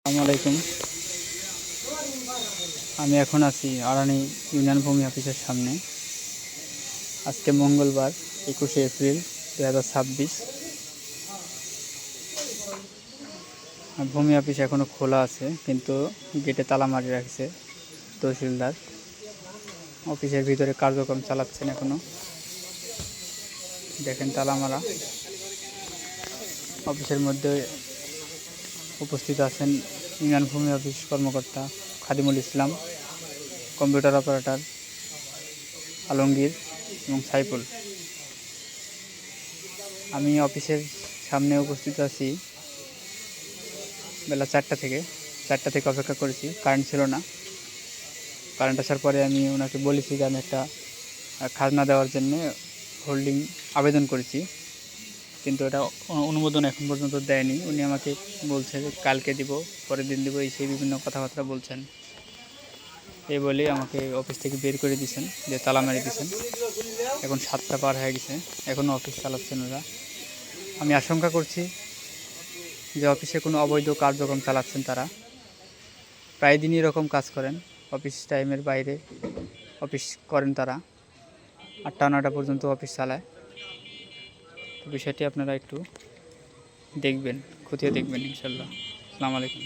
আসসালামু আলাইকুম। আমি এখন আছি আড়ানি ইউনিয়ন ভূমি অফিসের সামনে। আজকে মঙ্গলবার 21শে এপ্রিল 2026। ভূমি অফিস এখনও খোলা আছে, কিন্তু গেটে তালা মারি রাখছে তহসিলদার। অফিসের ভিতরে কার্যক্রম চালাচ্ছেন এখনও, দেখেন তালা মারা। অফিসের মধ্যে উপস্থিত আছেন ইউনিয়ন ভূমি অফিস কর্মকর্তা খাদিমুল ইসলাম, কম্পিউটার অপারেটর আলমগীর এবং সাইফুল। আমি অফিসের সামনে উপস্থিত আছি বেলা 4টা থেকে অপেক্ষা করেছি। কারেন্ট ছিল না। কারেন্ট আসার পরে আমি ওনাকে বলেছি যে আমি একটা খাজনা দেওয়ার জন্য হোল্ডিং আবেদন করেছি, কিন্তু এটা অনুমোদন এখন পর্যন্ত দেয়নি। উনি আমাকে বলছে যে কালকে দিব, পরের দিন দিব, এই সেই বিভিন্ন কথাবার্তা বলছেন। এই বলে আমাকে অফিস থেকে বের করে দিয়েছেন, যে তালা মেরে দিয়েছেন। এখন 7টা পার হয়ে গেছে, এখনও অফিস চালাচ্ছেন ওরা। আমি আশঙ্কা করছি যে অফিসে কোনো অবৈধ কার্যক্রম চালাচ্ছেন তারা। প্রায় দিনই এরকম কাজ করেন, অফিস টাইমের বাইরে অফিস করেন তারা। 8টা-9টা পর্যন্ত অফিস চালায়। তো বিষয়টি আপনারা একটু দেখবেন, খতিয়ে দেখবেন ইনশাল্লাহ। আসসালামু আলাইকুম।